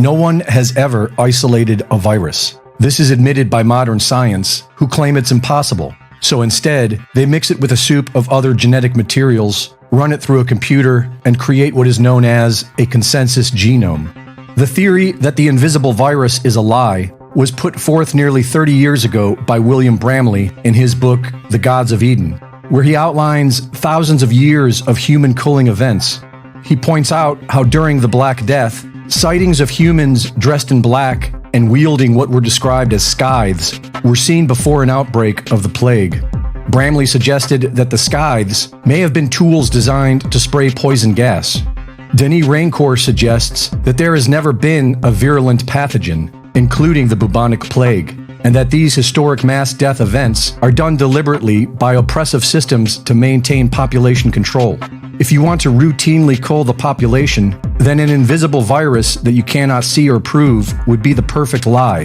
No one has ever isolated a virus. This is admitted by modern science, who claim it's impossible. So instead, they mix it with a soup of other genetic materials, run it through a computer, and create what is known as a consensus genome. The theory that the invisible virus is a lie was put forth nearly 30 years ago by William Bramley in his book, The Gods of Eden, where he outlines thousands of years of human culling events. He points out how during the Black Death, sightings of humans dressed in black and wielding what were described as scythes were seen before an outbreak of the plague. Bramley suggested that the scythes may have been tools designed to spray poison gas. Denis Rancourt suggests that there has never been a virulent pathogen, including the bubonic plague, and that these historic mass death events are done deliberately by oppressive systems to maintain population control. If you want to routinely cull the population, then an invisible virus that you cannot see or prove would be the perfect lie.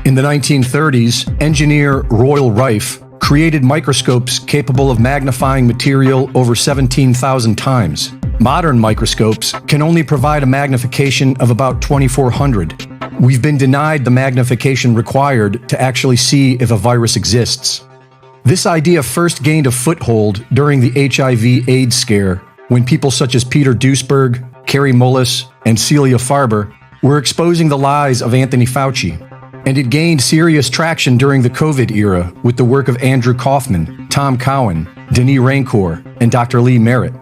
In the 1930s, engineer Royal Rife created microscopes capable of magnifying material over 17,000 times. Modern microscopes can only provide a magnification of about 2,400. We've been denied the magnification required to actually see if a virus exists. This idea first gained a foothold during the HIV/AIDS scare, when people such as Peter Duesberg, Carrie Mullis, and Celia Farber were exposing the lies of Anthony Fauci. And it gained serious traction during the COVID era with the work of Andrew Kaufman, Tom Cowan, Denis Rancourt, and Dr. Lee Merritt.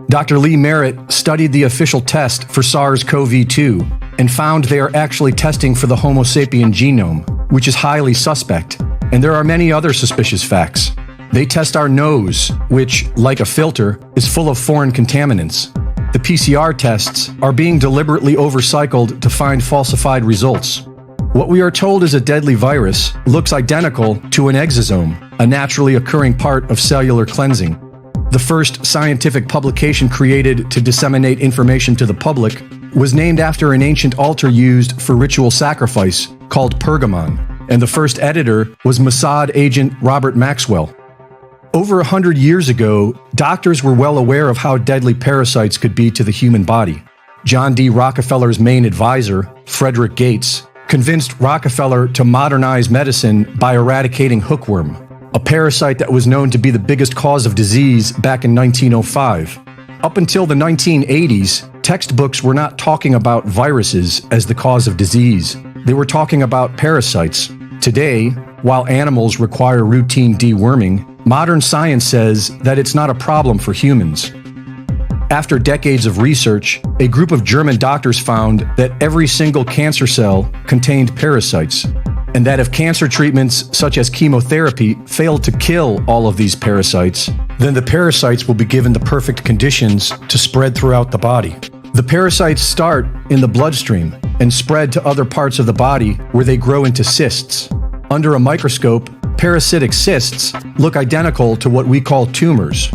Dr. Lee Merritt studied the official test for SARS-CoV-2 and found they are actually testing for the Homo sapien genome, which is highly suspect. And there are many other suspicious facts. They test our nose, which, like a filter, is full of foreign contaminants. The PCR tests are being deliberately overcycled to find falsified results. What we are told is a deadly virus looks identical to an exosome, a naturally occurring part of cellular cleansing. The first scientific publication created to disseminate information to the public was named after an ancient altar used for ritual sacrifice called Pergamon, and the first editor was Mossad agent Robert Maxwell. Over 100 years ago, doctors were well aware of how deadly parasites could be to the human body. John D. Rockefeller's main advisor, Frederick Gates, convinced Rockefeller to modernize medicine by eradicating hookworm, a parasite that was known to be the biggest cause of disease back in 1905. Up until the 1980s, textbooks were not talking about viruses as the cause of disease. They were talking about parasites. Today, while animals require routine deworming, modern science says that it's not a problem for humans. After decades of research, a group of German doctors found that every single cancer cell contained parasites, and that if cancer treatments such as chemotherapy fail to kill all of these parasites, then the parasites will be given the perfect conditions to spread throughout the body. The parasites start in the bloodstream and spread to other parts of the body where they grow into cysts. Under a microscope, parasitic cysts look identical to what we call tumors.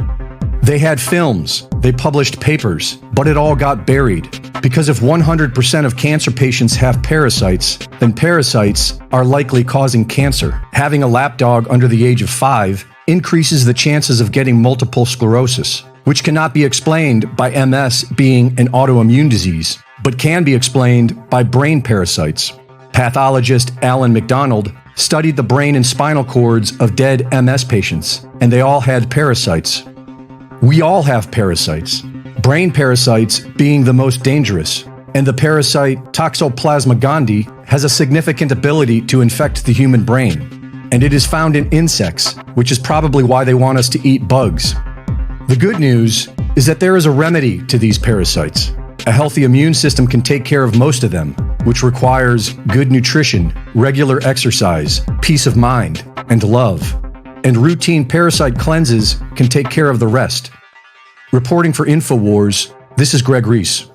They had films, they published papers, but it all got buried. Because if 100% of cancer patients have parasites, then parasites are likely causing cancer. Having a lapdog under the age of 5 increases the chances of getting multiple sclerosis, which cannot be explained by MS being an autoimmune disease, but can be explained by brain parasites. Pathologist Alan MacDonald studied the brain and spinal cords of dead MS patients, and they all had parasites. We all have parasites, brain parasites being the most dangerous, and the parasite Toxoplasma gondii has a significant ability to infect the human brain, and it is found in insects, which is probably why they want us to eat bugs. The good news is that there is a remedy to these parasites. A healthy immune system can take care of most of them, which requires good nutrition, regular exercise, peace of mind, and love. And routine parasite cleanses can take care of the rest. Reporting for InfoWars, this is Greg Reese.